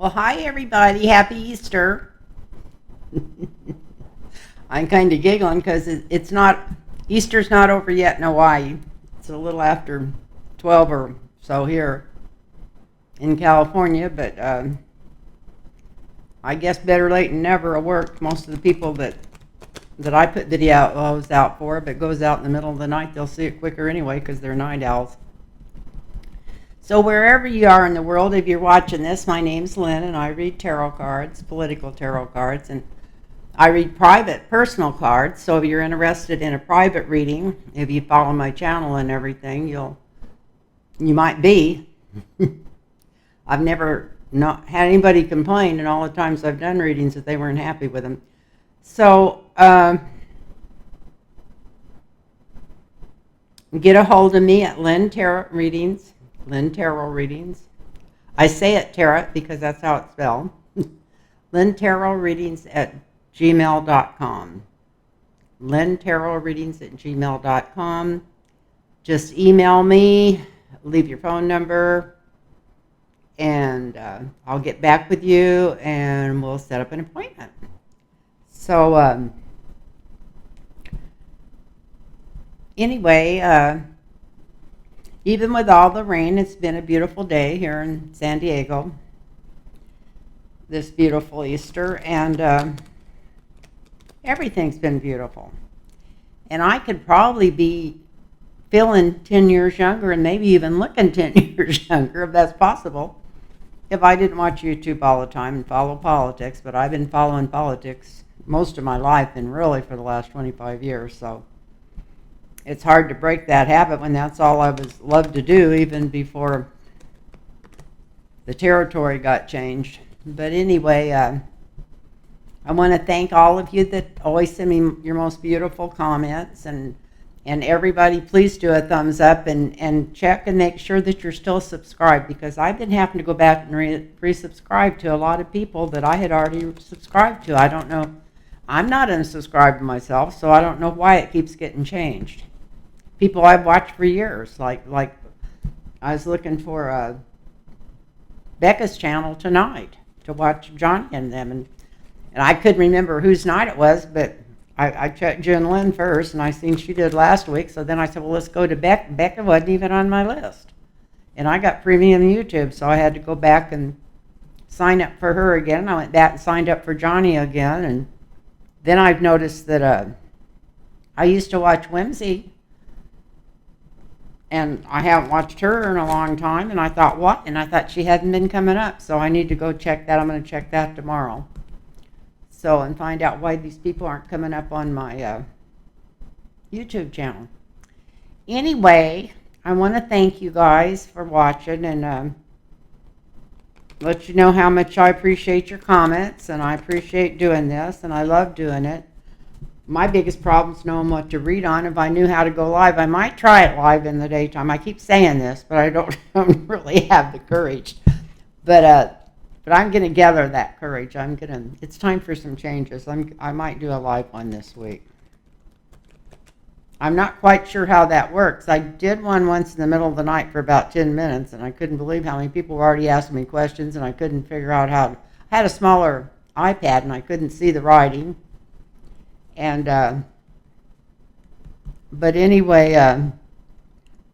Well, hi everybody. Happy Easter. I'm kind of giggling because it's not, Easter's not over yet in Hawaii. It's a little after 12 or so here in California, but I guess better late than never. It worked. Most of the people that I put videos out for, if it goes out in the middle of the night, they'll see it quicker anyway because they're night owls. So wherever you are in the world, if you're watching this, my name's Lynn, and I read tarot cards, political tarot cards, and I read private, personal cards. So if you're interested in a private reading, if you follow my channel and everything, you might be. I've never not had anybody complain in all the times I've done readings that they weren't happy with them. So get a hold of me at Lynn Tarot Readings. Lynn Tarot Readings. I say it tarot because that's how it's spelled. Lynn Tarot Readings at gmail.com. Lynn Tarot Readings at gmail.com. Just email me, leave your phone number, and I'll get back with you and we'll set up an appointment. So anyway, even with all the rain, it's been a beautiful day here in San Diego, this beautiful Easter, and everything's been beautiful. And I could probably be feeling 10 years younger and maybe even looking 10 years younger, if that's possible, if I didn't watch YouTube all the time and follow politics. But I've been following politics most of my life and really for the last 25 years, so it's hard to break that habit when that's all I was loved to do, even before the territory got changed. But anyway, I want to thank all of you that always send me your most beautiful comments, and everybody, please do a thumbs up and check and make sure that you're still subscribed, because I've been having to go back and resubscribe to a lot of people that I had already subscribed to. I don't know. I'm not unsubscribed myself, so I don't know why it keeps getting changed. People I've watched for years, like I was looking for Becca's channel tonight to watch Johnny and them, and I couldn't remember whose night it was, but I checked Jen Lynn first, and I seen she did last week, so then I said, well, let's go to Becca. Becca wasn't even on my list, and I got premium YouTube, so I had to go back and sign up for her again. I went back and signed up for Johnny again, and then I've noticed that I used to watch Whimsy, and I haven't watched her in a long time, and I thought, what? And I thought she hadn't been coming up, so I need to go check that. I'm going to check that tomorrow. So, and find out why these people aren't coming up on my YouTube channel. Anyway, I want to thank you guys for watching, and let you know how much I appreciate your comments, and I appreciate doing this, and I love doing it. My biggest problem is knowing what to read on. If I knew how to go live, I might try it live in the daytime. I keep saying this, but I don't really have the courage. But I'm going to gather that courage. It's time for some changes. I might do a live one this week. I'm not quite sure how that works. I did one once in the middle of the night for about 10 minutes, and I couldn't believe how many people were already asking me questions, and I couldn't figure out how to. I had a smaller iPad, and I couldn't see the writing. And but anyway,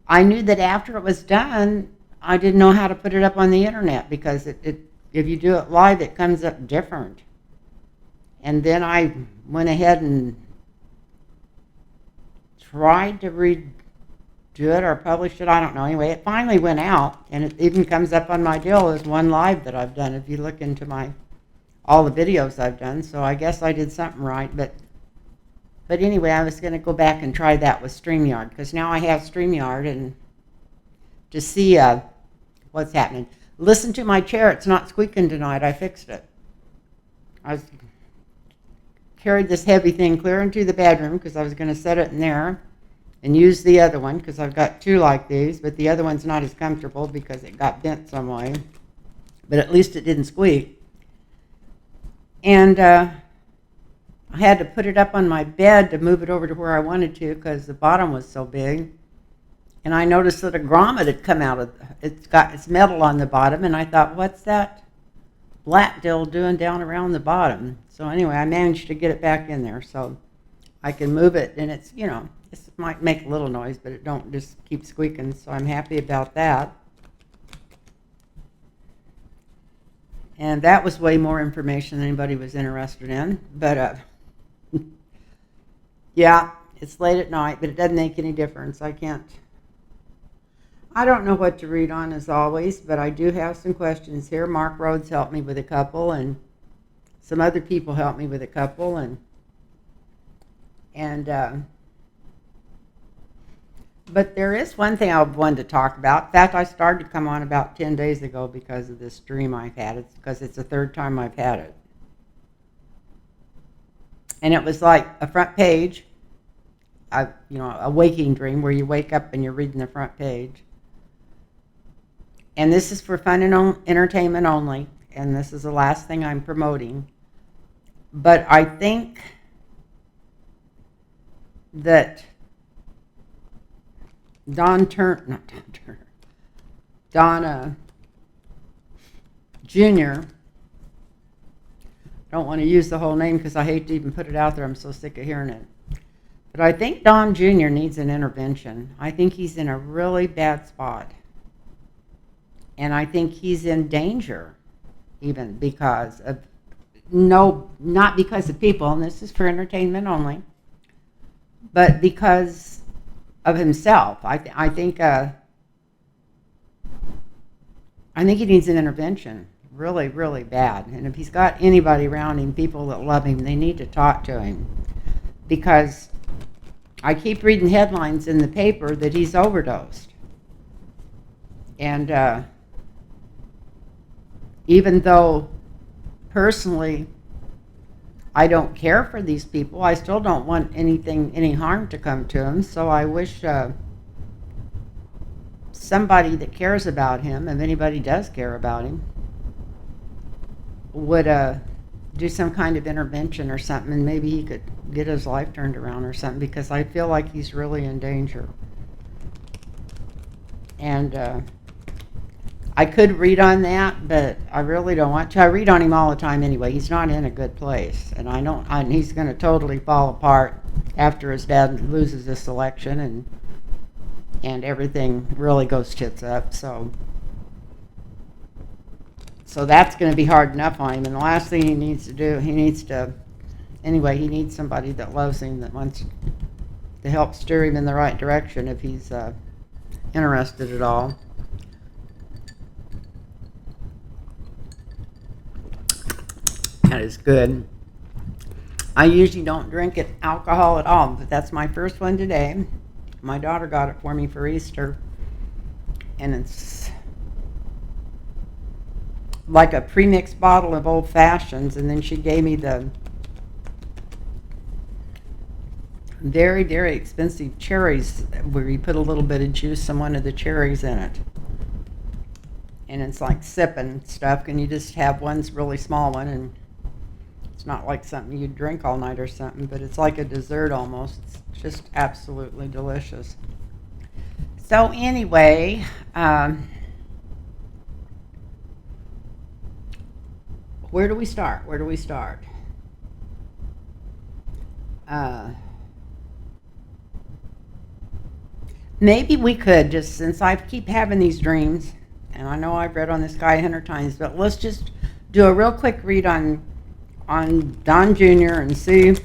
I knew that after it was done, I didn't know how to put it up on the internet, because if you do it live, it comes up different. And then I went ahead and tried to redo it or publish it. I don't know. Anyway, it finally went out, and it even comes up on my deal as one live that I've done, if you look into all the videos I've done. So I guess I did something right. But anyway, I was going to go back and try that with StreamYard, because now I have StreamYard, and to see what's happening. Listen to my chair. It's not squeaking tonight. I fixed it. I carried this heavy thing clear into the bedroom because I was going to set it in there and use the other one, because I've got two like these, but the other one's not as comfortable because it got bent some way. But at least it didn't squeak. And I had to put it up on my bed to move it over to where I wanted to, because the bottom was so big. And I noticed that a grommet had come out of it's metal on the bottom, and I thought, what's that black dill doing down around the bottom. So anyway, I managed to get it back in there so I can move it, and it's, you know, it might make a little noise, but it don't just keep squeaking, so I'm happy about that. And that was way more information than anybody was interested in, but yeah, it's late at night, but it doesn't make any difference. I don't know what to read on as always, but I do have some questions here. Mark Rhodes helped me with a couple, and some other people helped me with a couple, but there is one thing I wanted to talk about. In fact, I started to come on about 10 days ago because of this dream I've had. It's because it's the third time I've had it. And it was like a front page, a waking dream where you wake up and you're reading the front page. And this is for fun and entertainment only, and this is the last thing I'm promoting. But I think that Don Jr. I don't want to use the whole name because I hate to even put it out there. I'm so sick of hearing it. But I think Don Jr. needs an intervention. I think he's in a really bad spot. And I think he's in danger, even because of, no, not because of people, and this is for entertainment only, but because of himself. I think he needs an intervention, really, really bad. And if he's got anybody around him, people that love him, they need to talk to him, because I keep reading headlines in the paper that he's overdosed. And even though personally I don't care for these people, I still don't want any harm to come to him. So I wish somebody that cares about him, if anybody does care about him, would do some kind of intervention or something, and maybe he could get his life turned around or something, because I feel like he's really in danger. And I could read on that, but I really don't want to. I read on him all the time anyway. He's not in a good place, and he's going to totally fall apart after his dad loses this election, and everything really goes tits up. So that's going to be hard enough on him. And the last thing he needs to do, he needs somebody that loves him, that wants to help steer him in the right direction if he's interested at all. That is good. I usually don't drink alcohol at all, but that's my first one today. My daughter got it for me for Easter, and it's like a pre-mixed bottle of Old Fashions, and then she gave me the very, very expensive cherries, where you put a little bit of juice and one of the cherries in it. And it's like sipping stuff, and you just have one really small one, and it's not like something you drink all night or something, but it's like a dessert almost. It's just absolutely delicious. So anyway, where do we start? Maybe we could, just since I keep having these dreams, and I know I've read on this guy 100 times, but let's just do a real quick read on Don Jr. and see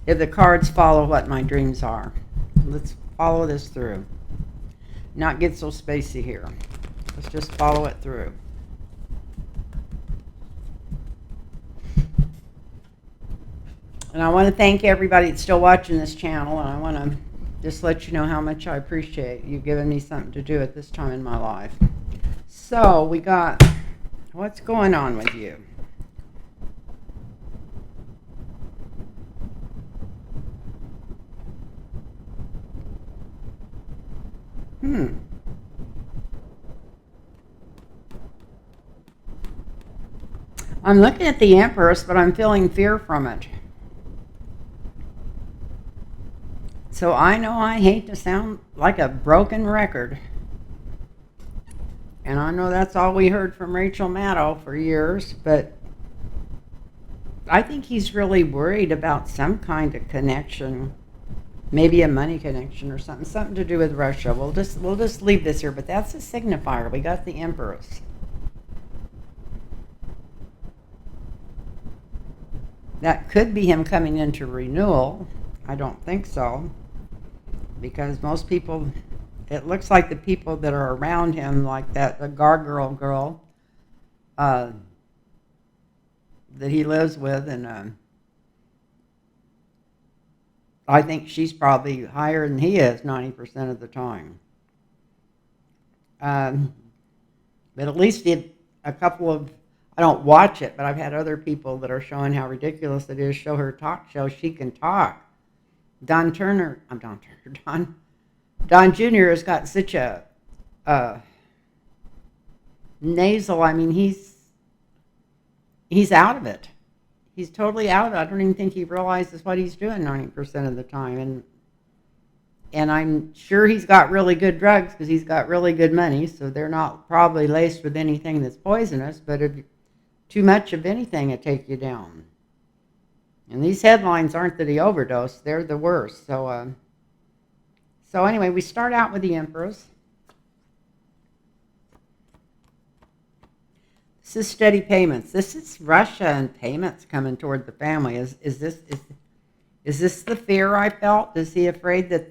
if the cards follow what my dreams are. Let's follow this through. Not get so spacey here. Let's just follow it through. And I want to thank everybody that's still watching this channel, and I want to just let you know how much I appreciate you giving me something to do at this time in my life. So we got, what's going on with you? I'm looking at the Empress, but I'm feeling fear from it. So I know I hate to sound like a broken record, And I know that's all we heard from Rachel Maddow for years, but I think he's really worried about some kind of connection, maybe a money connection or something to do with Russia. We'll just leave this here, but that's a signifier. We got the Empress. That could be him coming into renewal. I don't think so, because most people, it looks like the people that are around him, like the gargoyle girl uh, that he lives with, and I think she's probably higher than he is 90% of the time. Um, but at least a couple of, I don't watch it, but I've had other people that are showing how ridiculous it is. Show her talk show. She can talk. Don Turner, I'm Don Turner, Don Jr. has got such a nasal. I mean, he's out of it. He's totally out of it. I don't even think he realizes what he's doing 90% of the time. And I'm sure he's got really good drugs because he's got really good money. So they're not probably laced with anything that's poisonous. But if too much of anything, it take you down. And these headlines aren't that he overdosed; they're the worst. So anyway, we start out with the Empress. This is steady payments. This is Russia and payments coming toward the family. Is this the fear I felt? Is he afraid that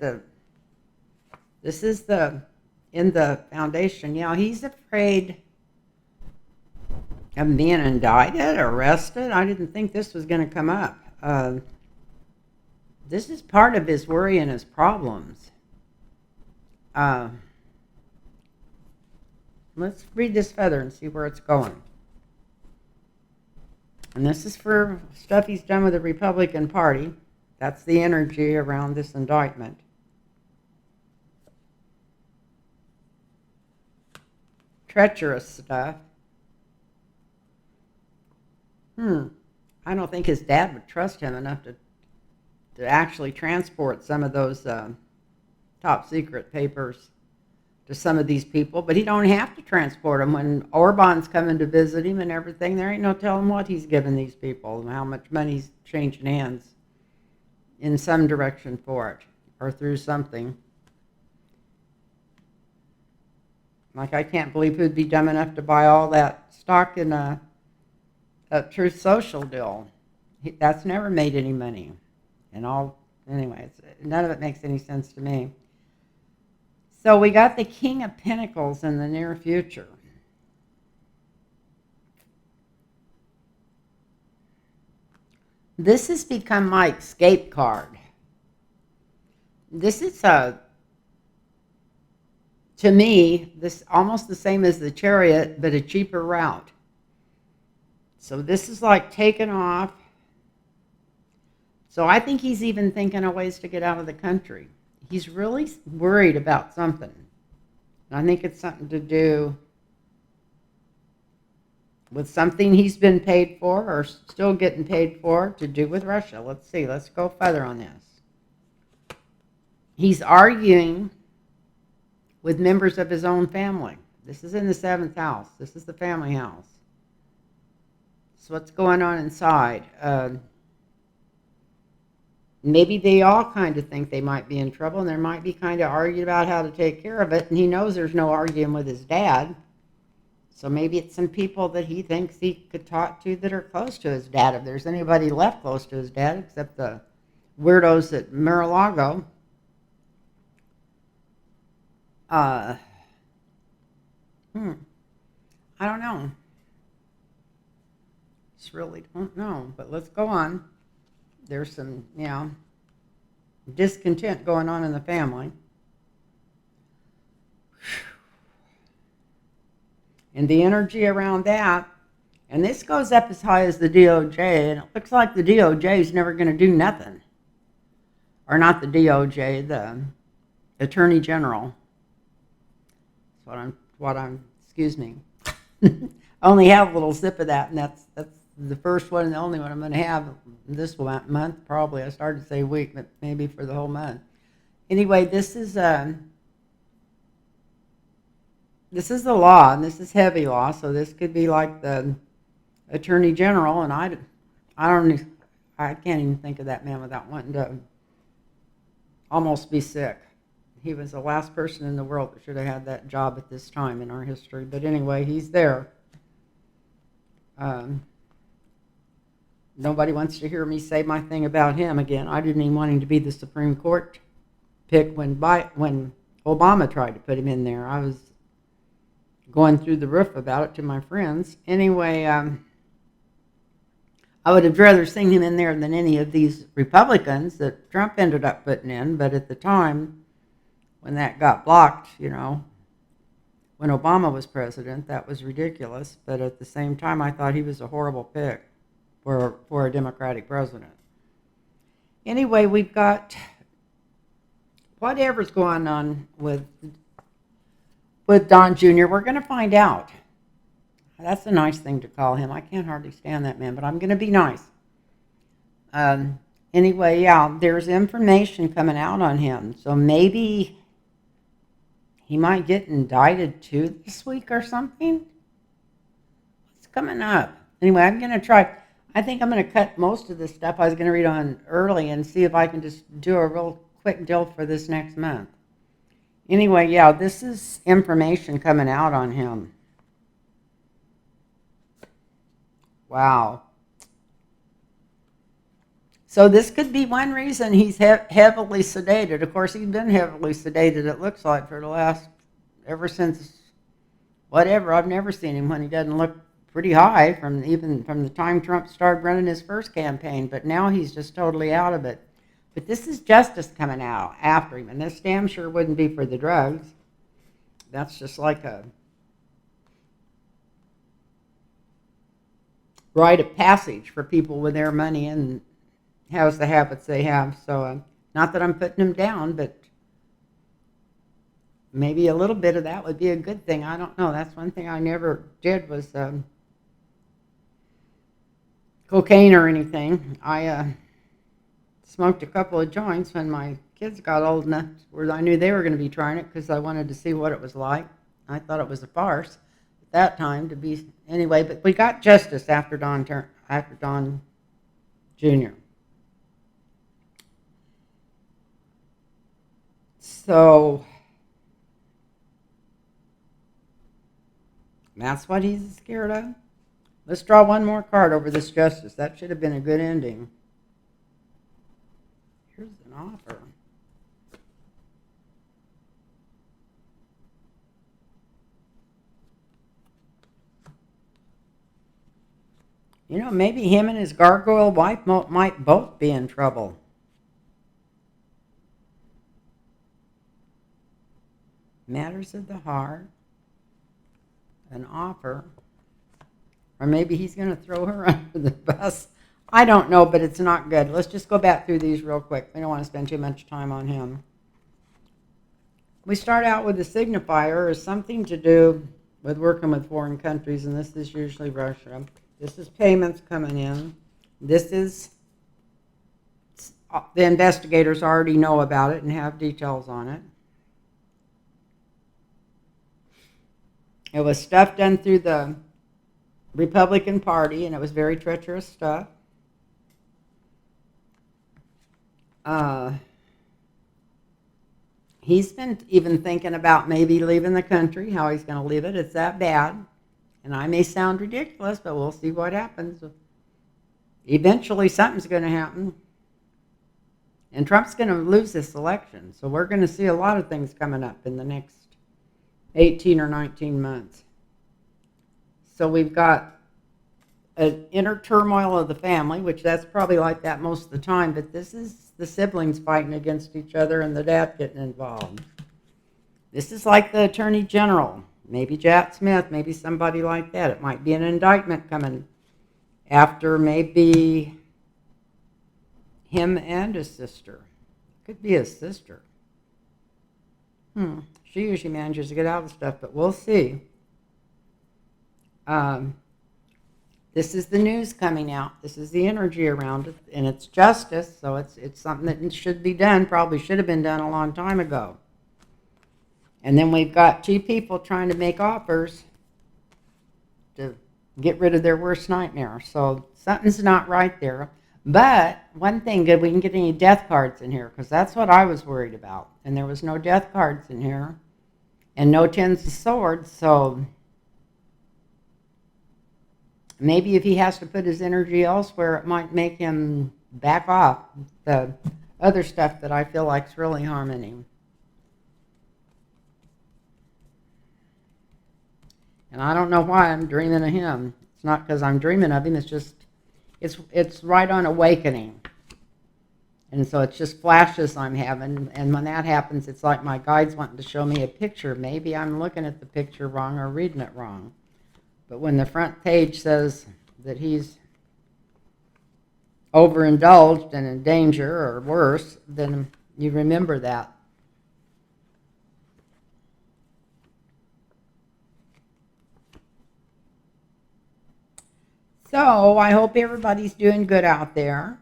this is the in the foundation? Yeah, he's afraid of being indicted, arrested. I didn't think this was going to come up. This is part of his worry and his problems. Let's read this feather and see where it's going. And this is for stuff he's done with the Republican Party. That's the energy around this indictment. Treacherous stuff. I don't think his dad would trust him enough to actually transport some of those top secret papers to some of these people, but he don't have to transport them. When Orban's coming to visit him and everything, there ain't no telling what he's giving these people and how much money's changing hands in some direction for it or through something. Like, I can't believe who'd be dumb enough to buy all that stock in a Truth Social deal. That's never made any money. Anyway, none of it makes any sense to me. So we got the King of Pentacles in the near future. This has become my escape card. This is to me, this almost the same as the Chariot, but a cheaper route. So this is like taking off. So I think he's even thinking of ways to get out of the country. He's really worried about something. And I think it's something to do with something he's been paid for or still getting paid for to do with Russia. Let's see. Let's go further on this. He's arguing with members of his own family. This is in the 7th house. This is the family house. So what's going on inside? Maybe they all kind of think they might be in trouble, and there might be kind of arguing about how to take care of it, and he knows there's no arguing with his dad. So maybe it's some people that he thinks he could talk to that are close to his dad, if there's anybody left close to his dad, except the weirdos at Mar-a-Lago. I don't know. Just really don't know, but let's go on. There's some, discontent going on in the family. And the energy around that, and this goes up as high as the DOJ, and it looks like the DOJ is never going to do nothing. Or not the DOJ, the Attorney General. That's what I'm, excuse me. I only have a little sip of that, and that's the first one and the only one I'm going to have this month, probably. I started to say week, but maybe for the whole month. Anyway, this is this is the law, and this is heavy law, so this could be like the attorney general, and I can't even think of that man without wanting to almost be sick. He was the last person in the world that should have had that job at this time in our history. But anyway, he's there. Um, Nobody wants to hear me say my thing about him again. I didn't even want him to be the Supreme Court pick when Obama tried to put him in there. I was going through the roof about it to my friends. Anyway, I would have rather seen him in there than any of these Republicans that Trump ended up putting in. But at the time, when that got blocked, when Obama was president, that was ridiculous. But at the same time, I thought he was a horrible pick for a Democratic president. Anyway, we've got whatever's going on with Don Jr., we're going to find out. That's a nice thing to call him. I can't hardly stand that man, but I'm going to be nice. Anyway, yeah, there's information coming out on him. So maybe he might get indicted too this week or something. What's coming up? Anyway, I'm going to try. I think I'm going to cut most of the stuff I was going to read on early and see if I can just do a real quick deal for this next month. Anyway, yeah, this is information coming out on him. Wow. So this could be one reason he's heavily sedated. Of course, he's been heavily sedated, it looks like, for the last, ever since, whatever. I've never seen him when he doesn't look pretty high, even from the time Trump started running his first campaign. But now he's just totally out of it. But this is justice coming out after him. And this damn sure wouldn't be for the drugs. That's just like a rite of passage for people with their money and has the habits they have. So not that I'm putting them down, but maybe a little bit of that would be a good thing. I don't know. That's one thing I never did was cocaine or anything. I smoked a couple of joints when my kids got old enough where I knew they were going to be trying it because I wanted to see what it was like. I thought it was a farce at that time to be anyway. But we got justice after Don Jr. So that's what he's scared of. Let's draw one more card over this justice. That should have been a good ending. Here's an offer. Maybe him and his gargoyle wife might both be in trouble. Matters of the heart. An offer. Or maybe he's going to throw her under the bus. I don't know, but it's not good. Let's just go back through these real quick. We don't want to spend too much time on him. We start out with the signifier as something to do with working with foreign countries, and this is usually Russia. This is payments coming in. This is, the investigators already know about it and have details on it. It was stuff done through the Republican Party, and it was very treacherous stuff. He's been even thinking about maybe leaving the country, how he's going to leave it. It's that bad. And I may sound ridiculous, but we'll see what happens. Eventually, something's going to happen. And Trump's going to lose this election. So we're going to see a lot of things coming up in the next 18 or 19 months. So we've got an inner turmoil of the family, which that's probably like that most of the time, but this is the siblings fighting against each other and the dad getting involved. This is like the attorney general, maybe Jack Smith, maybe somebody like that. It might be an indictment coming after maybe him and his sister. Could be his sister. She usually manages to get out of stuff, but we'll see. This is the news coming out. This is the energy around it, and it's justice, so it's something that should be done, probably should have been done a long time ago. And then we've got two people trying to make offers to get rid of their worst nightmare. So something's not right there. But one thing good, we can get any death cards in here, because that's what I was worried about. And there was no death cards in here. And no tens of swords, so maybe if he has to put his energy elsewhere, it might make him back off the other stuff that I feel like is really harming him. And I don't know why I'm dreaming of him. It's not because I'm dreaming of him, it's just, it's right on awakening. And so it's just flashes I'm having, and when that happens, it's like my guide's wanting to show me a picture. Maybe I'm looking at the picture wrong or reading it wrong. But when the front page says that he's overindulged and in danger or worse, then you remember that. So I hope everybody's doing good out there.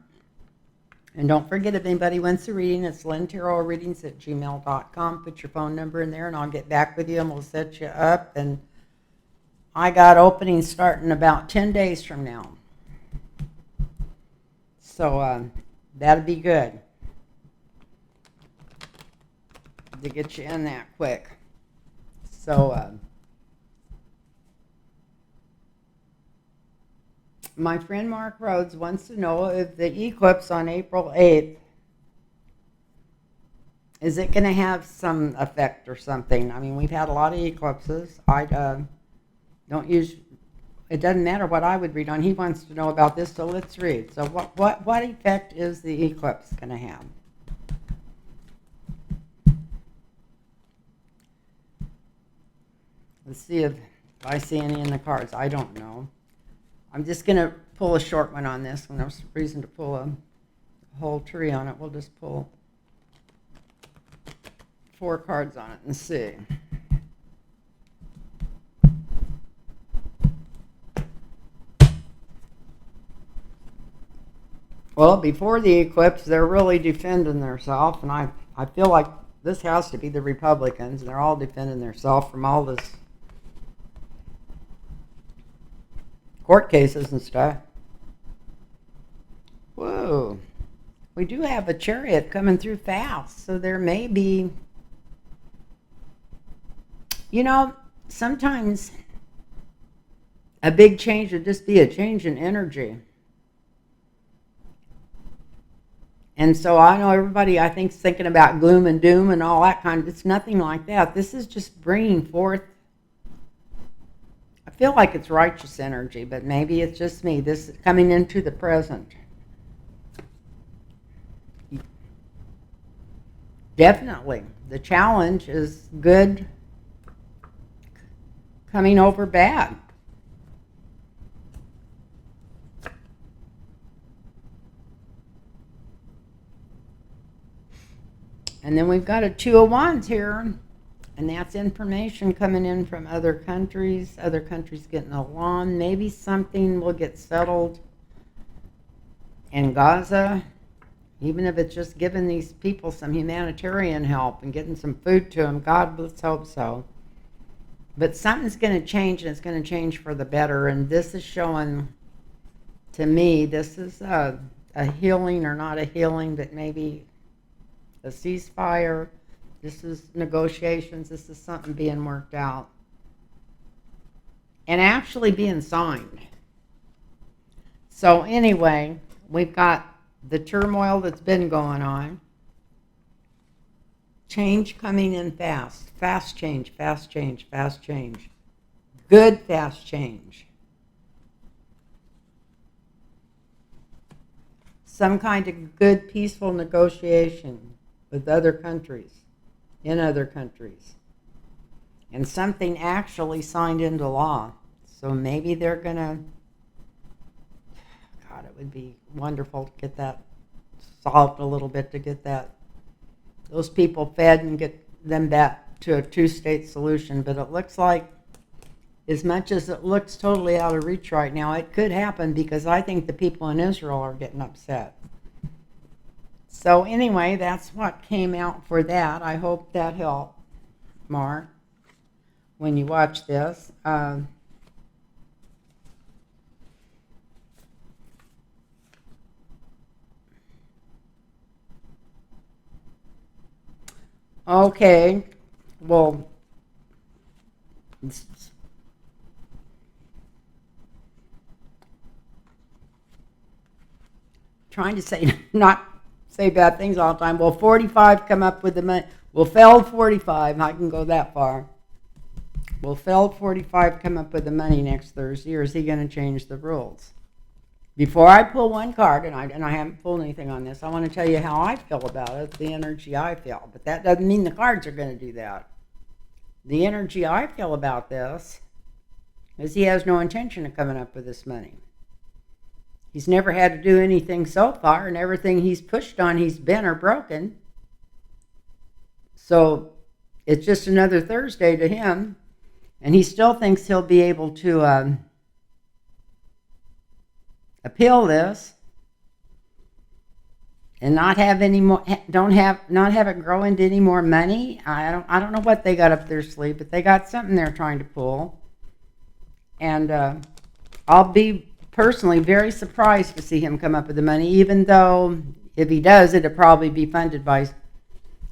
And don't forget, if anybody wants a reading, it's lynntarotreadings@gmail.com. Put your phone number in there, and I'll get back with you, and we'll set you up. And I got openings starting about 10 days from now. So that'll be good to get you in that quick. So my friend Mark Rhodes wants to know if the eclipse on April 8th, is it going to have some effect or something? I mean, we've had a lot of eclipses. I don't use, it doesn't matter what I would read on. He wants to know about this, so let's read. So what effect is the eclipse going to have? Let's see if I see any in the cards. I don't know. I'm just going to pull a short one on this. When there's reason to pull a whole tree on it, we'll just pull 4 cards on it and see. Well, before the eclipse, they're really defending themselves, and I feel like this has to be the Republicans, and they're all defending themselves from all this court cases and stuff. Whoa. We do have a chariot coming through fast, so there may be, you know, sometimes a big change would just be a change in energy. And so I know everybody, I think, is thinking about gloom and doom and all that kind of, it's nothing like that. This is just bringing forth, I feel like it's righteous energy, but maybe it's just me. This is coming into the present. Definitely. The challenge is good coming over bad. And then we've got a 2 of Wands here, and that's information coming in from other countries getting along. Maybe something will get settled in Gaza, even if it's just giving these people some humanitarian help and getting some food to them. God, let's hope so. But something's going to change, and it's going to change for the better. And this is showing, to me, this is a healing, or not a healing, but maybe a ceasefire. This is negotiations. This is something being worked out and actually being signed. So anyway, we've got the turmoil that's been going on. Change coming in fast. Fast change, fast change, fast change. Good fast change. Some kind of good peaceful negotiation with other countries, in other countries. And something actually signed into law. So maybe they're going to, God, it would be wonderful to get that solved a little bit, to get those people fed and get them back to a 2-state solution. But it looks like, as much as it looks totally out of reach right now, it could happen, because I think the people in Israel are getting upset. So anyway, that's what came out for that. I hope that helped. mark when you watch this. Okay, well, trying to say not say bad things all the time. Will 45 come up with the money? Will failed 45? I can go that far. Will failed 45 come up with the money next Thursday, or is he going to change the rules? Before I pull one card, and I haven't pulled anything on this, I want to tell you how I feel about it, the energy I feel. But that doesn't mean the cards are going to do that. The energy I feel about this is he has no intention of coming up with this money. He's never had to do anything so far, and everything he's pushed on, he's bent or broken. So it's just another Thursday to him, and he still thinks he'll be able to appeal this and not have any more, not have it grow into any more money. I don't know what they got up their sleeve, but they got something they're trying to pull, and I'll be personally very surprised to see him come up with the money, even though if he does, it'll probably be funded by,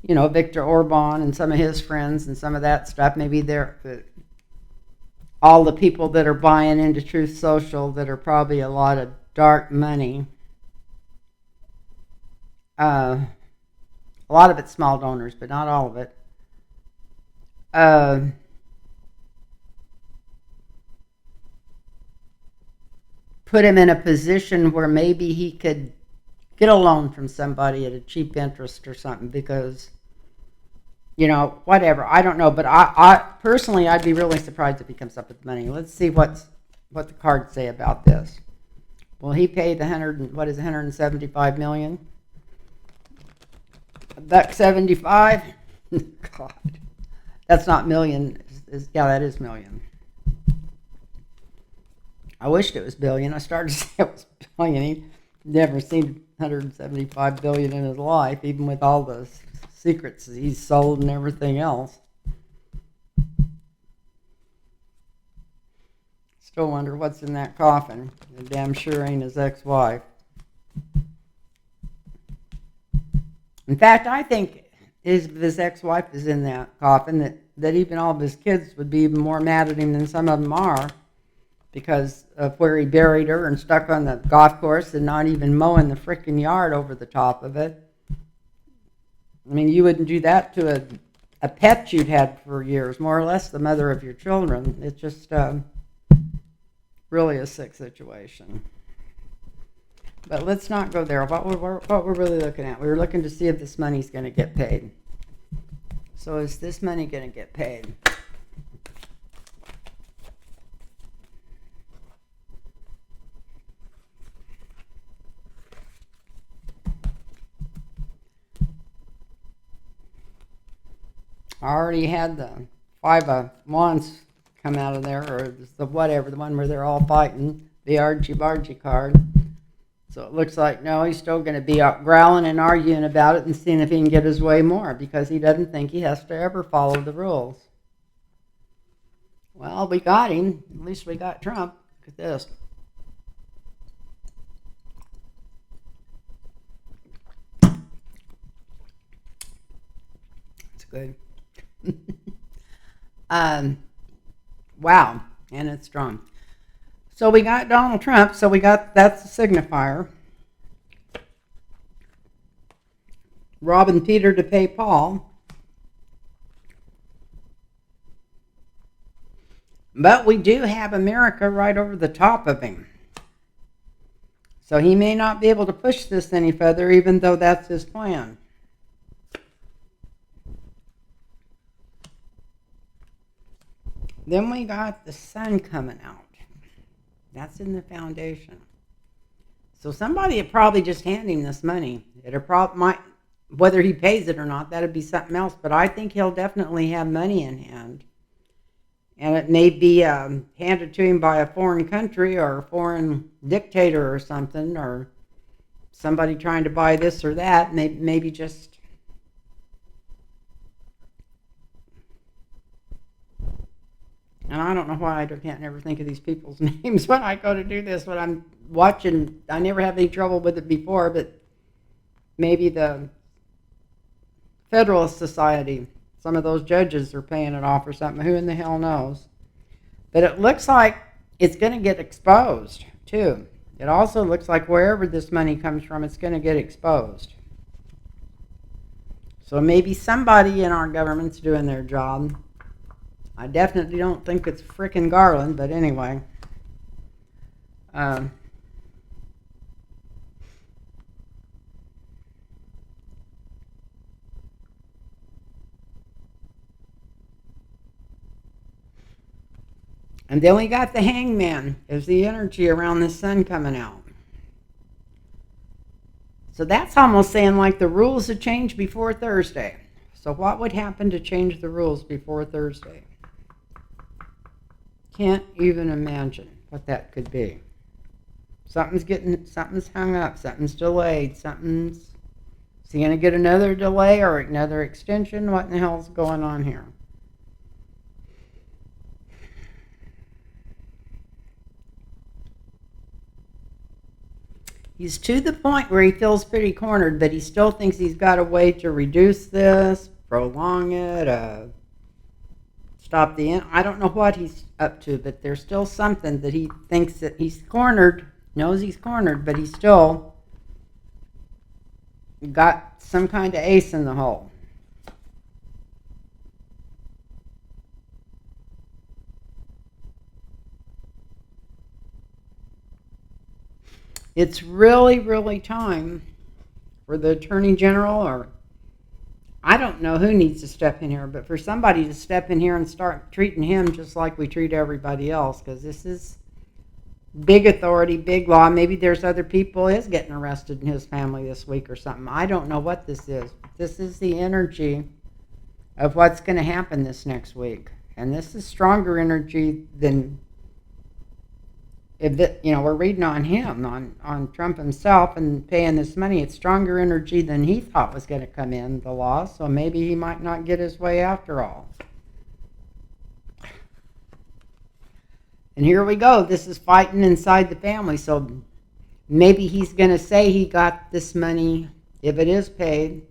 Viktor Orban and some of his friends and some of that stuff. Maybe they're all the people that are buying into Truth Social that are probably a lot of dark money. A lot of it's small donors, but not all of it. Put him in a position where maybe he could get a loan from somebody at a cheap interest or something, because whatever, I don't know, but I personally, I'd be really surprised if he comes up with money. Let's see what the cards say about this. Will he pay the 175 million? $175? God, that's not million. Yeah, that is million. I wished it was billion. I started to say it was billion. He'd never seen 175 billion in his life, even with all the secrets he's sold and everything else. Still wonder what's in that coffin. It damn sure ain't his ex-wife. In fact, I think his ex-wife is in that coffin, that even all of his kids would be even more mad at him than some of them are, because of where he buried her and stuck on the golf course and not even mowing the frickin' yard over the top of it. I mean, you wouldn't do that to a pet you'd had for years, more or less the mother of your children. It's just really a sick situation. But let's not go there. What we're really looking at, we were looking to see if this money's going to get paid. So is this money going to get paid? I already had the 5 of Wands come out of there, or the whatever, the one where they're all fighting, the argy-bargy card. So it looks like, no, he's still going to be out growling and arguing about it and seeing if he can get his way more, because he doesn't think he has to ever follow the rules. Well, we got him. At least we got Trump. Look at this. It's good. Wow, and it's strong. So we got Donald Trump, so that's the signifier. Robbing Peter to pay Paul. But we do have America right over the top of him. So he may not be able to push this any further, even though that's his plan. Then we got the sun coming out. That's in the foundation. So somebody would probably just hand him this money. Whether he pays it or not, that'd be something else. But I think he'll definitely have money in hand. And it may be handed to him by a foreign country or a foreign dictator or something, or somebody trying to buy this or that. Maybe just know why I can't never think of these people's names when I go to do this. When I'm watching, I never have any trouble with it before, but maybe the Federalist Society, some of those judges are paying it off or something. Who in the hell knows? But it looks like it's going to get exposed, too. It also looks like wherever this money comes from, it's going to get exposed. So maybe somebody in our government's doing their job. I definitely don't think it's frickin' Garland, but anyway. And then we got the hangman as the energy around the sun coming out. So that's almost saying like the rules have changed before Thursday. So what would happen to change the rules before Thursday? Can't even imagine what that could be. Something's hung up, something's delayed, is he going to get another delay or another extension? What in the hell's going on here? He's to the point where he feels pretty cornered, but he still thinks he's got a way to reduce this, prolong it, stop the end. I don't know what he's up to, but there's still something that he thinks that he's cornered, knows he's cornered, but he's still got some kind of ace in the hole. It's really, really time for the Attorney General, or I don't know who needs to step in here, but for somebody to step in here and start treating him just like we treat everybody else, because this is big authority, big law. Maybe there's other people is getting arrested in his family this week or something. I don't know what this is. This is the energy of what's going to happen this next week. And this is stronger energy than... we're reading on him, on Trump himself and paying this money. It's stronger energy than he thought was going to come in, the law, so maybe he might not get his way after all. And here we go. This is fighting inside the family, so maybe he's going to say he got this money, if it is paid.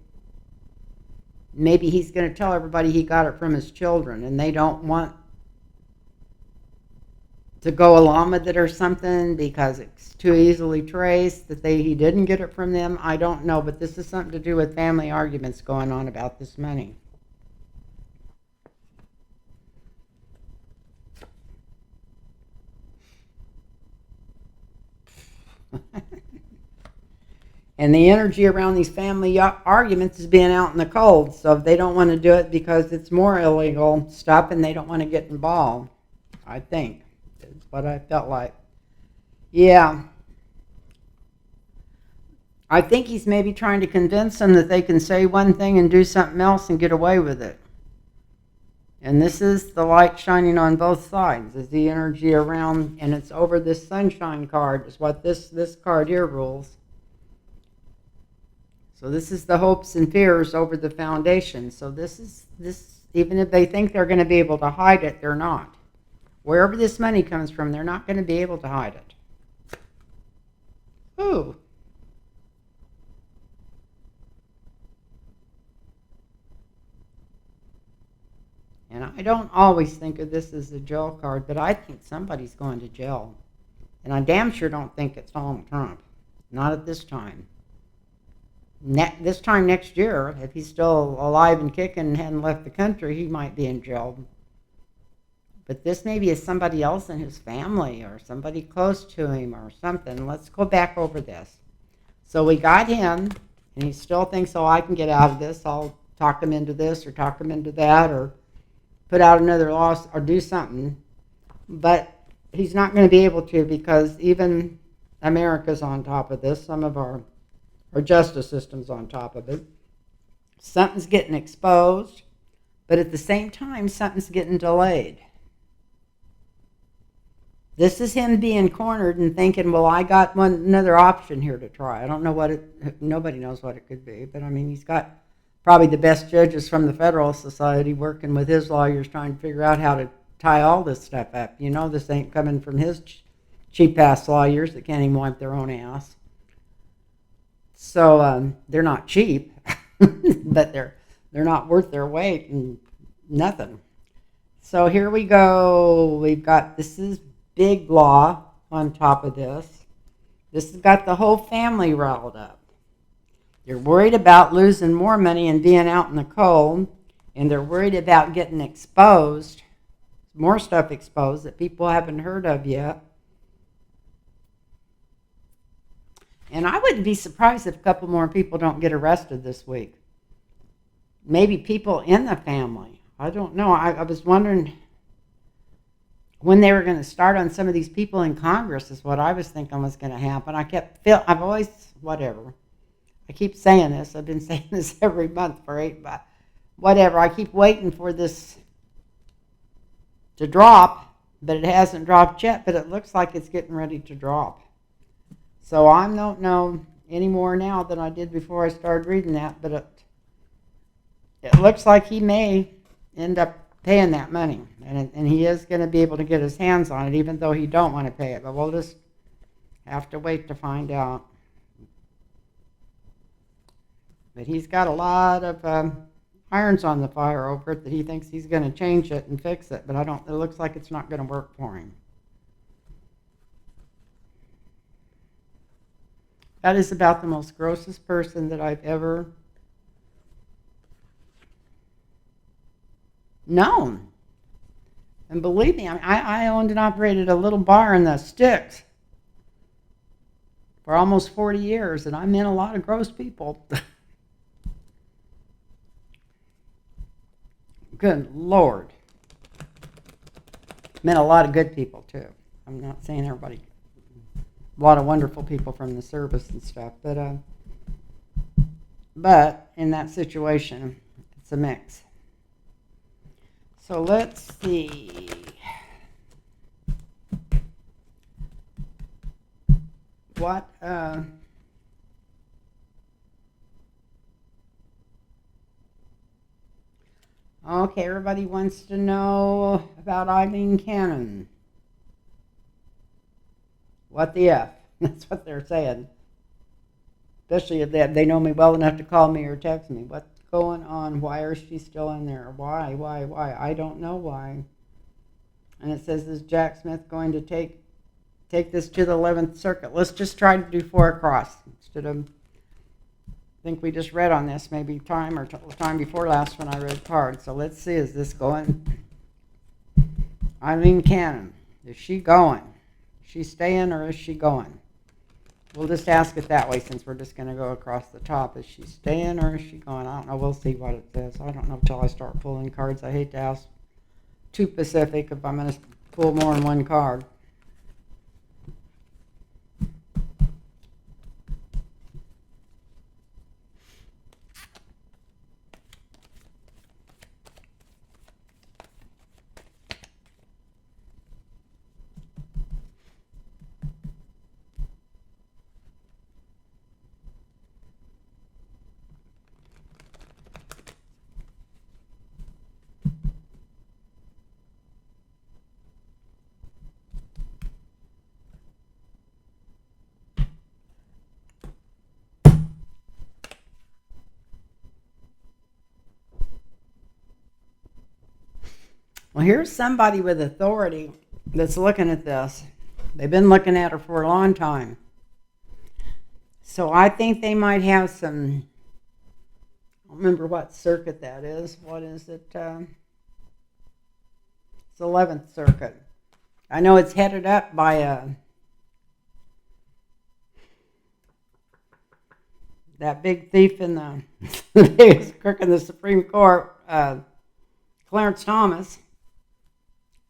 Maybe he's going to tell everybody he got it from his children, and they don't want to go along with it or something because it's too easily traced that he didn't get it from them. I don't know, but this is something to do with family arguments going on about this money. And the energy around these family arguments is being out in the cold, so if they don't want to do it because it's more illegal stuff and they don't want to get involved, I think. That's what I felt like. Yeah. I think he's maybe trying to convince them that they can say one thing and do something else and get away with it. And this is the light shining on both sides, is the energy around, and it's over this sunshine card, is what this card here rules. So this is the hopes and fears over the foundation. So this even if they think they're going to be able to hide it, they're not. Wherever this money comes from, they're not going to be able to hide it. Ooh. And I don't always think of this as a jail card, but I think somebody's going to jail. And I damn sure don't think it's Donald Trump. Not at this time. This time next year, if he's still alive and kicking and hadn't left the country, he might be in jail. But this maybe is somebody else in his family or somebody close to him or something. Let's go back over this. So we got him, and he still thinks, oh, I can get out of this. I'll talk him into this or talk him into that or put out another law or do something. But he's not going to be able to because even America's on top of this. Some of our justice system's on top of it. Something's getting exposed, but at the same time, something's getting delayed. This is him being cornered and thinking, well, I got another option here to try. I don't know nobody knows what it could be, but I mean, he's got probably the best judges from the Federalist Society working with his lawyers trying to figure out how to tie all this stuff up. You know, this ain't coming from his cheap ass lawyers that can't even wipe their own ass. So they're not cheap, but they're not worth their weight in nothing. So here we go. We've got, this is big law on top of this. This has got the whole family riled up. They're worried about losing more money and being out in the cold, and they're worried about getting exposed, more stuff exposed that people haven't heard of yet. And I wouldn't be surprised if a couple more people don't get arrested this week. Maybe people in the family. I don't know. I was wondering when they were going to start on some of these people in Congress is what I was thinking was going to happen. I've always, whatever. I keep saying this. I've been saying this every month for 8 months. Whatever. I keep waiting for this to drop, but it hasn't dropped yet, but it looks like it's getting ready to drop. So I don't know any more now than I did before I started reading that, but it looks like he may end up paying that money, and he is going to be able to get his hands on it, even though he don't want to pay it. But we'll just have to wait to find out. But he's got a lot of irons on the fire over it that he thinks he's going to change it and fix it, but it looks like it's not going to work for him. That is about the most grossest person that I've ever known. And believe me, I owned and operated a little bar in the sticks for almost 40 years, and I met a lot of gross people. Good Lord. Met a lot of good people, too. I'm not saying everybody. A lot of wonderful people from the service and stuff, but in that situation, it's a mix. So let's see. What, okay, everybody wants to know about Eileen Cannon. What the F? That's what they're saying. Especially if they know me well enough to call me or text me. What's going on? Why is she still in there? Why? I don't know why. And it says, is Jack Smith going to take this to the 11th Circuit? Let's just try to do 4 across instead of, I think we just read on this maybe time before last when I read cards. So let's see, is this going? Eileen Cannon, is she going? Is she staying or is she going? We'll just ask it that way since we're just going to go across the top. Is she staying or is she going? I don't know. We'll see what it says. I don't know until I start pulling cards. I hate to ask too specific if I'm going to pull more than one card. Well, here's somebody with authority that's looking at this. They've been looking at her for a long time. So I think they might have some, I don't remember what circuit that is. What is it? It's 11th Circuit. I know it's headed up by that big thief in the biggest crook in the Supreme Court, Clarence Thomas.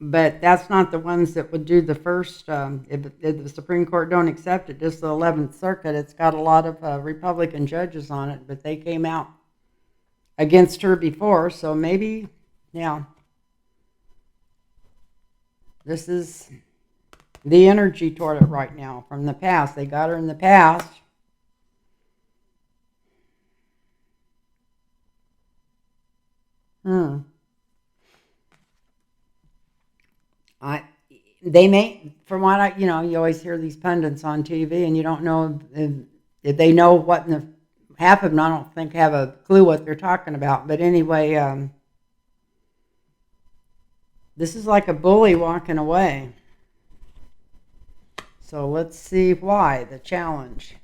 But that's not the ones that would do the first, if the Supreme Court don't accept it, just the 11th Circuit. It's got a lot of Republican judges on it, but they came out against her before, so maybe, yeah. This is the energy toward it right now from the past. They got her in the past. They may, from what you always hear these pundits on TV, and you don't know if they know what in the half of them. I don't think have a clue what they're talking about. But anyway, this is like a bully walking away. So let's see why the challenge.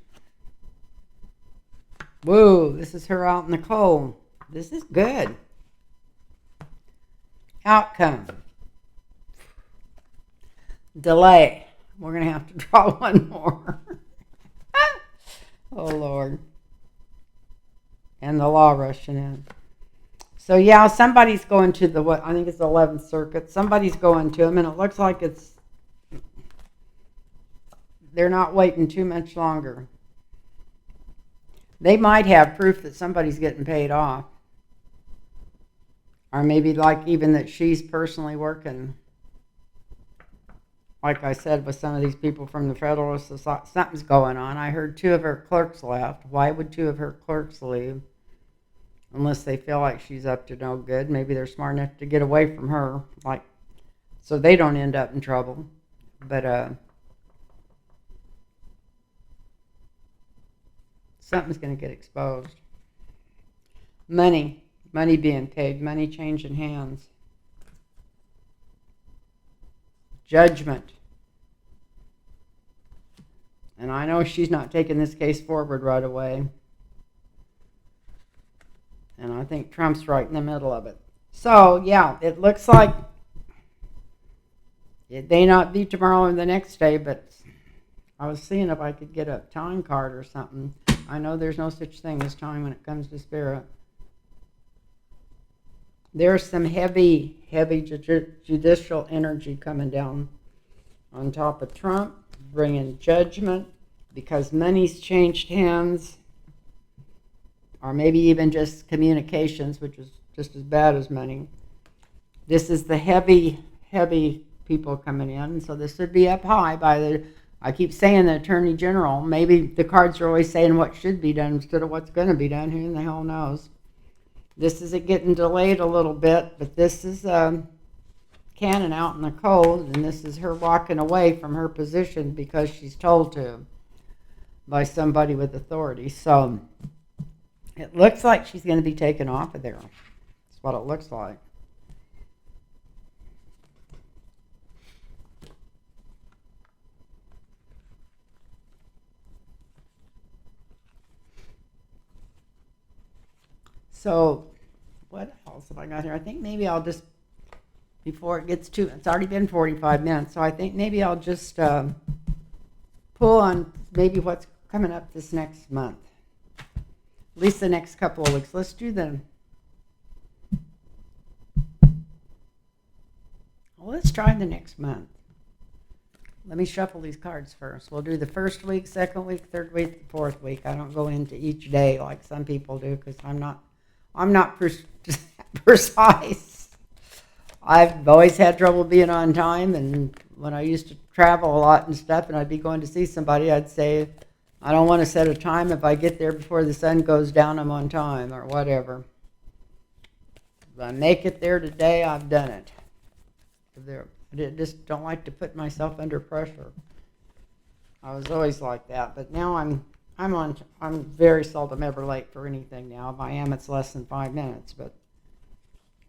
Whoa, this is her out in the cold. This is good. Outcome. Delay. We're going to have to draw one more. Oh, Lord. And the law rushing in. So, yeah, somebody's going to I think it's the 11th Circuit. Somebody's going to them, and it looks like they're not waiting too much longer. They might have proof that somebody's getting paid off. Or maybe like even that she's personally working. Like I said, with some of these people from the Federalist Society, something's going on. I heard 2 of her clerks left. Why would 2 of her clerks leave? Unless they feel like she's up to no good. Maybe they're smart enough to get away from her, so they don't end up in trouble. But something's going to get exposed. Money being paid, money changing hands. Judgment. And I know she's not taking this case forward right away. And I think Trump's right in the middle of it. So, yeah, it looks like it may not be tomorrow or the next day, but I was seeing if I could get a time card or something. I know there's no such thing as time when it comes to spirit. There's some heavy judicial energy coming down on top of Trump, bringing judgment because money's changed hands, or maybe even just communications, which is just as bad as money. This is the heavy people coming in, so this would be up high I keep saying the Attorney General. Maybe the cards are always saying what should be done instead of what's going to be done. Who the hell knows? This is getting delayed a little bit, but this is Cannon out in the cold, and this is her walking away from her position because she's told to by somebody with authority. So it looks like she's going to be taken off of there. That's what it looks like. So what else have I got here? I think maybe I'll just, before it gets it's already been 45 minutes, so I think maybe I'll just pull on maybe what's coming up this next month. At least the next couple of weeks. Let's do let's try the next month. Let me shuffle these cards first. We'll do the first week, second week, third week, fourth week. I don't go into each day like some people do because I'm not precise. I've always had trouble being on time, and when I used to travel a lot and stuff, and I'd be going to see somebody, I'd say, I don't want to set a time. If I get there before the sun goes down, I'm on time, or whatever. If I make it there today, I've done it. I just don't like to put myself under pressure. I was always like that, but now I'm very seldom ever late for anything now. If I am, it's less than 5 minutes, but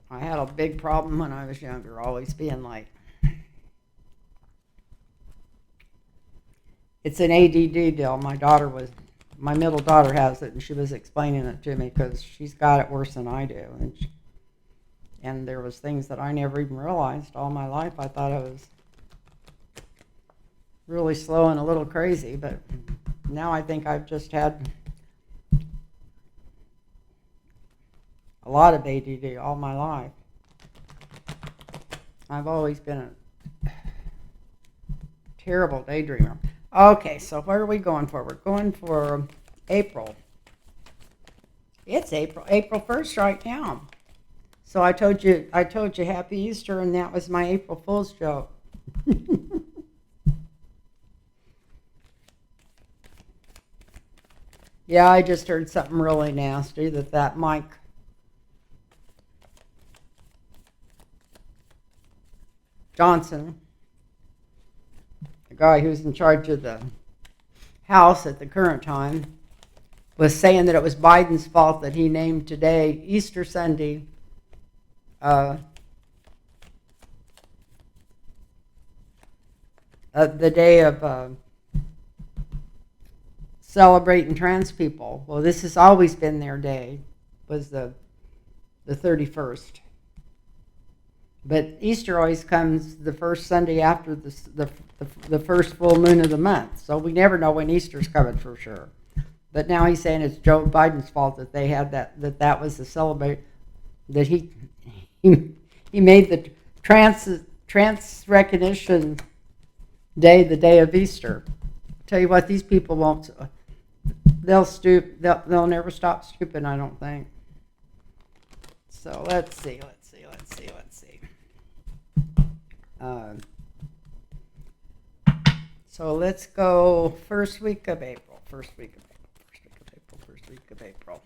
I had a big problem when I was younger, always being late. It's an ADD deal. My middle daughter has it, and she was explaining it to me because she's got it worse than I do. And there was things that I never even realized all my life. I thought I was really slow and a little crazy, but now I think I've just had a lot of ADD all my life. I've always been a terrible daydreamer. Okay, so where are we going for? We're going for April. It's April 1st right now. So I told you Happy Easter, and that was my April Fool's joke. Yeah, I just heard something really nasty that Mike Johnson guy who's in charge of the House at the current time, was saying that it was Biden's fault that he named today, Easter Sunday, the day of celebrating trans people. Well, this has always been their day, was the 31st. But Easter always comes the first Sunday after the first full moon of the month. So we never know when Easter's coming for sure. But now he's saying it's Joe Biden's fault that they had that was the celebrate, that he made the trans recognition day the day of Easter. Tell you what, these people won't. They'll stoop. They'll never stop stooping, I don't think. So let's see. So let's go first week of April. First week of April.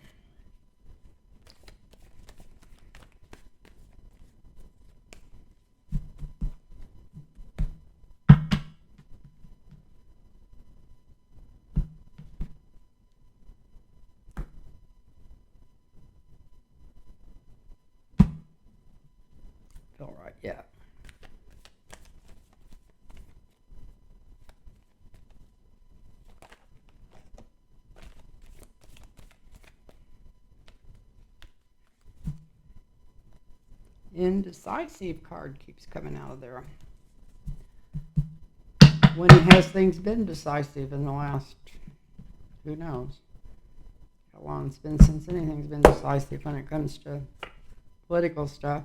All right, yeah. Indecisive card keeps coming out of there. When has things been decisive in the last, who knows, how long it's been since anything's been decisive when it comes to political stuff.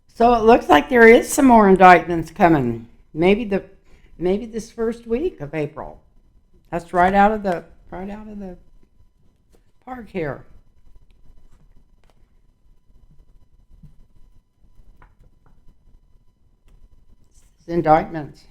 So it looks like there is some more indictments coming. Maybe this first week of April. That's right out of the park here. Indictments.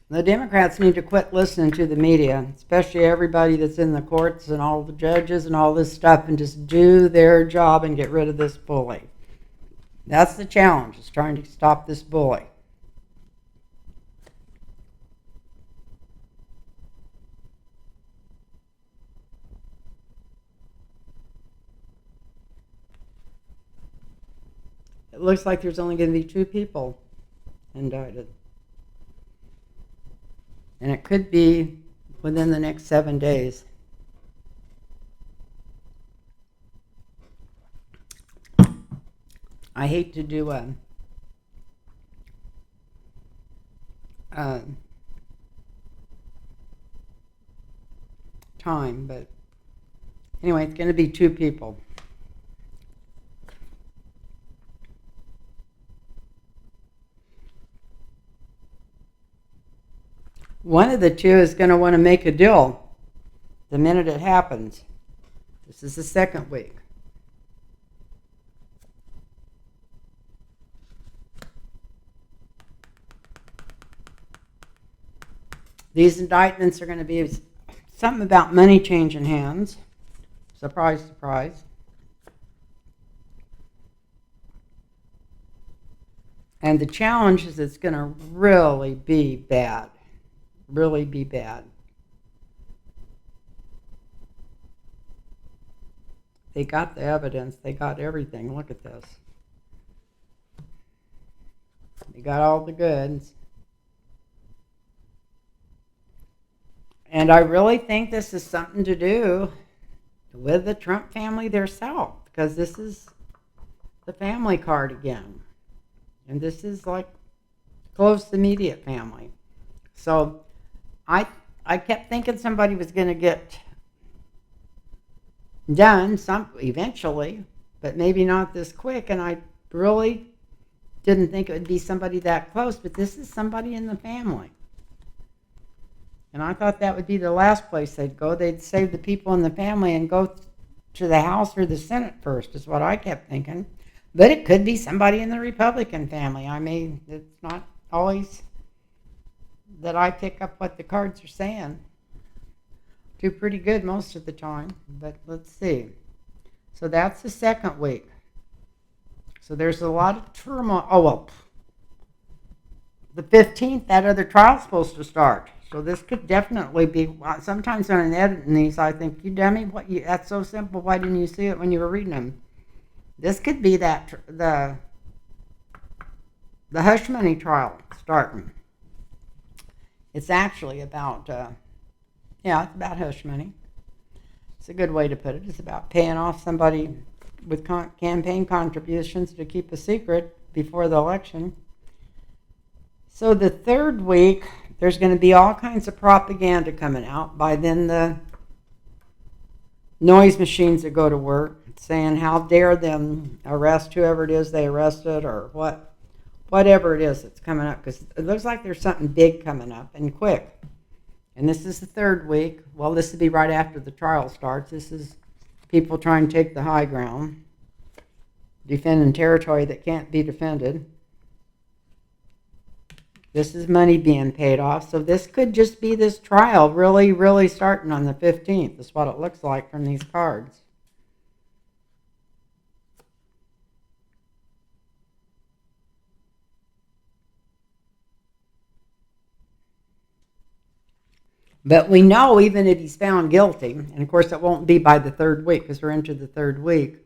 The Democrats need to quit listening to the media, especially everybody that's in the courts and all the judges and all this stuff, and just do their job and get rid of this bully. That's the challenge, is trying to stop this bully. It looks like there's only going to be 2 people indicted. And it could be within the next 7 days. I hate to do a time, but anyway, it's going to be 2 people. One of the 2 is going to want to make a deal the minute it happens. This is the second week. These indictments are going to be something about money changing hands. Surprise, surprise. And the challenge is it's going to really be bad. Really be bad. They got the evidence. They got everything. Look at this. They got all the goods. And I really think this is something to do with the Trump family themselves, because this is the family card again. And this is like close immediate family. So I kept thinking somebody was going to get done eventually, but maybe not this quick. And I really didn't think it would be somebody that close, but this is somebody in the family. And I thought that would be the last place they'd go. They'd save the people in the family and go to the House or the Senate first, is what I kept thinking. But it could be somebody in the Republican family. I mean, it's not always that I pick up what the cards are saying. Do pretty good most of the time, but let's see. So that's the second week. So there's a lot of turmoil. Oh, well, the 15th, that other trial's supposed to start. So this could definitely be, sometimes when I'm editing these, I think, you dummy, that's so simple. Why didn't you see it when you were reading them? This could be the hush money trial starting. It's actually about, it's about hush money. It's a good way to put it. It's about paying off somebody with campaign contributions to keep a secret before the election. So the third week, there's going to be all kinds of propaganda coming out. By then, the noise machines that go to work saying how dare them arrest whoever it is they arrested, or whatever it is that's coming up, because it looks like there's something big coming up and quick. And this is the third week. Well, this will be right after the trial starts. This is people trying to take the high ground, defending territory that can't be defended. This is money being paid off. So this could just be this trial really, really starting on the 15th. That's what it looks like from these cards. But we know even if he's found guilty, and of course it won't be by the third week because we're into the third week,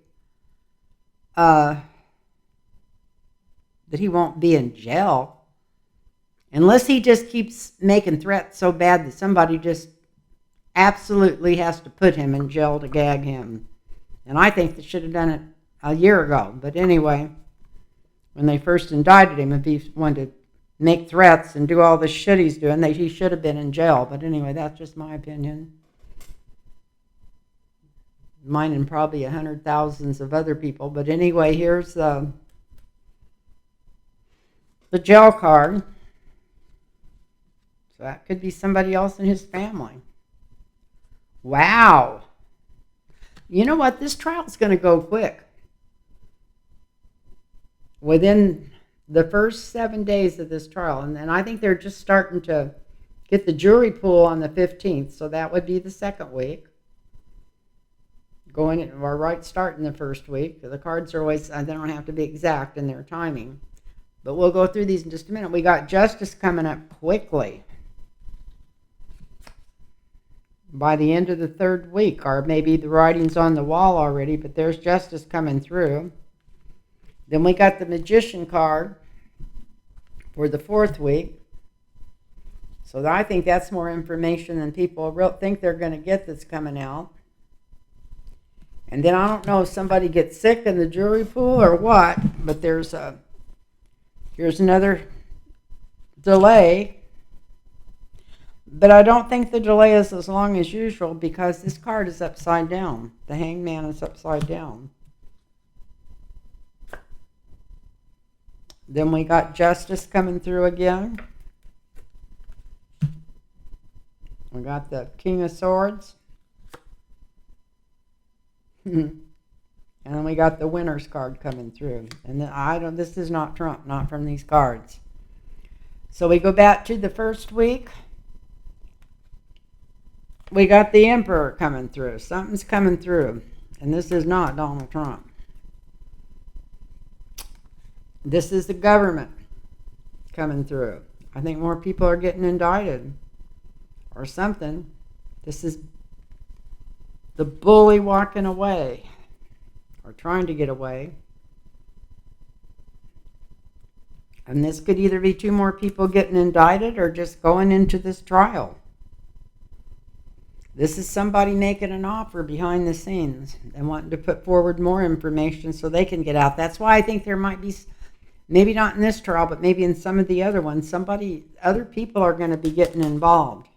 that he won't be in jail unless he just keeps making threats so bad that somebody just absolutely has to put him in jail to gag him. And I think they should have done it a year ago. But anyway, when they first indicted him, if he wanted to make threats and do all the shit he's doing, he should have been in jail. But anyway, that's just my opinion. Mine and probably 100,000s of other people. But anyway, here's the jail card. So that could be somebody else in his family. Wow. You know what? This trial's going to go quick. Within the first 7 days of this trial, and then I think they're just starting to get the jury pool on the 15th, so that would be the second week. Starting the first week. The cards are always, they don't have to be exact in their timing. But we'll go through these in just a minute. We got justice coming up quickly. By the end of the third week, or maybe the writing's on the wall already, but there's justice coming through. Then we got the magician card for the fourth week. So I think that's more information than people think they're going to get that's coming out. And then I don't know if somebody gets sick in the jury pool or what, but here's another delay. But I don't think the delay is as long as usual because this card is upside down. The hangman is upside down. Then we got justice coming through again. We got the King of Swords. And then we got the winner's card coming through. And then this is not Trump, not from these cards. So we go back to the first week. We got the Emperor coming through. Something's coming through. And this is not Donald Trump. This is the government coming through. I think more people are getting indicted or something. This is the bully walking away or trying to get away. And this could either be 2 more people getting indicted or just going into this trial. This is somebody making an offer behind the scenes and wanting to put forward more information so they can get out. That's why I think there might be, maybe not in this trial, but maybe in some of the other ones, other people are going to be getting involved.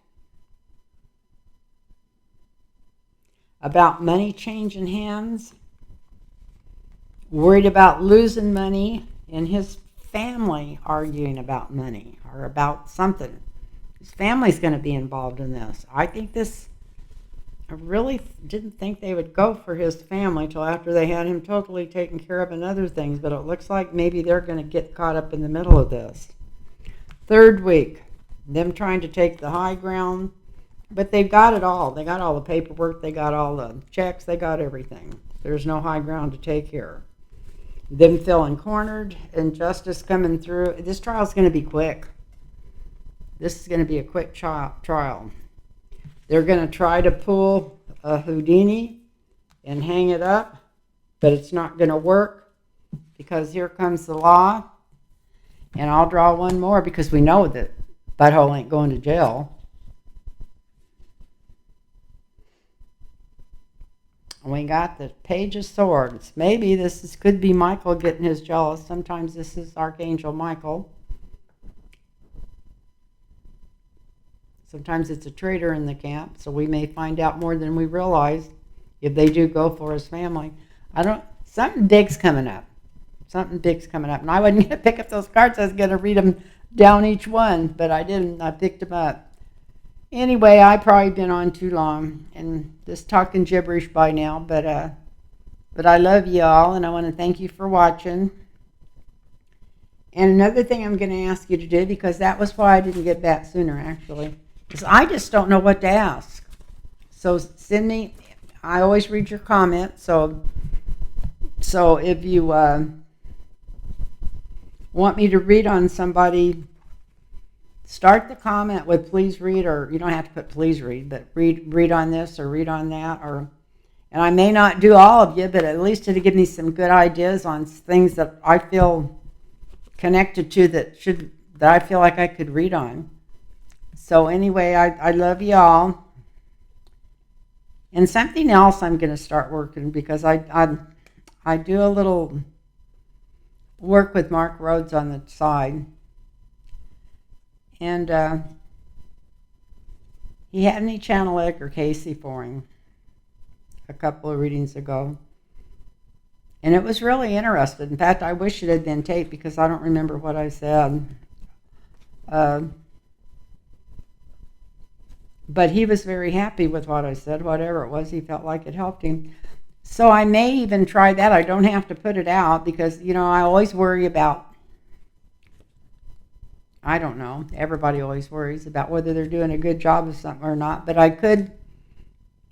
About money changing hands, worried about losing money, and his family arguing about money or about something. His family's going to be involved in this. I really didn't think they would go for his family till after they had him totally taken care of and other things, but it looks like maybe they're going to get caught up in the middle of this. Third week, them trying to take the high ground. But they've got it all. They got all the paperwork. They got all the checks. They got everything. There's no high ground to take here. Them feeling cornered and justice coming through. This trial is going to be quick. This is going to be a quick trial. They're going to try to pull a Houdini and hang it up, but it's not going to work because here comes the law. And I'll draw one more because we know that Butthole ain't going to jail. We got the Page of Swords. Maybe could be Michael getting his jealous. Sometimes this is Archangel Michael. Sometimes it's a traitor in the camp, so we may find out more than we realize if they do go for his family. Something big's coming up. Something big's coming up. And I wasn't going to pick up those cards. I was going to read them down each one, but I didn't. I picked them up. Anyway, I've probably been on too long and just talking gibberish by now, but I love you all, and I want to thank you for watching. And another thing I'm going to ask you to do, because that was why I didn't get back sooner, actually, is I just don't know what to ask. So send me, I always read your comments, so if you want me to read on somebody, start the comment with please read, or you don't have to put please read, but read on this or read on that, and I may not do all of you, but at least it'll give me some good ideas on things that I feel connected to that I feel like I could read on. So anyway, I love you all. And something else I'm going to start working, because I do a little work with Mark Rhodes on the side. And he had me channel Edgar Casey for him a couple of readings ago. And it was really interesting. In fact, I wish it had been taped because I don't remember what I said. But he was very happy with what I said, whatever it was. He felt like it helped him. So I may even try that. I don't have to put it out because, I always worry about, I don't know, everybody always worries about whether they're doing a good job of something or not. But I could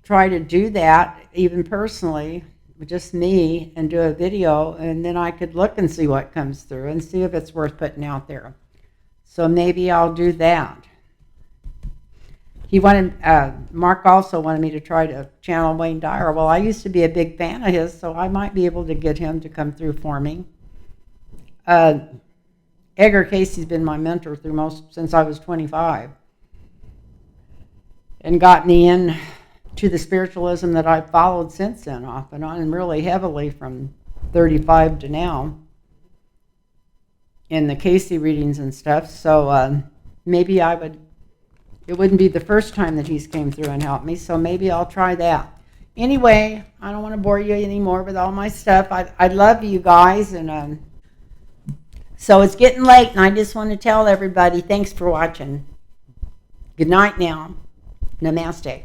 try to do that, even personally, with just me, and do a video, and then I could look and see what comes through and see if it's worth putting out there. So maybe I'll do that. Mark also wanted me to try to channel Wayne Dyer. Well, I used to be a big fan of his, so I might be able to get him to come through for me. Edgar Casey's been my mentor since I was 25, and got me in to the spiritualism that I've followed since then, off and on, and really heavily from 35 to now in the Casey readings and stuff. So maybe it wouldn't be the first time that he's came through and helped me, so maybe I'll try that. Anyway, I don't want to bore you anymore with all my stuff. I love you guys, and so it's getting late, and I just want to tell everybody thanks for watching. Good night now. Namaste.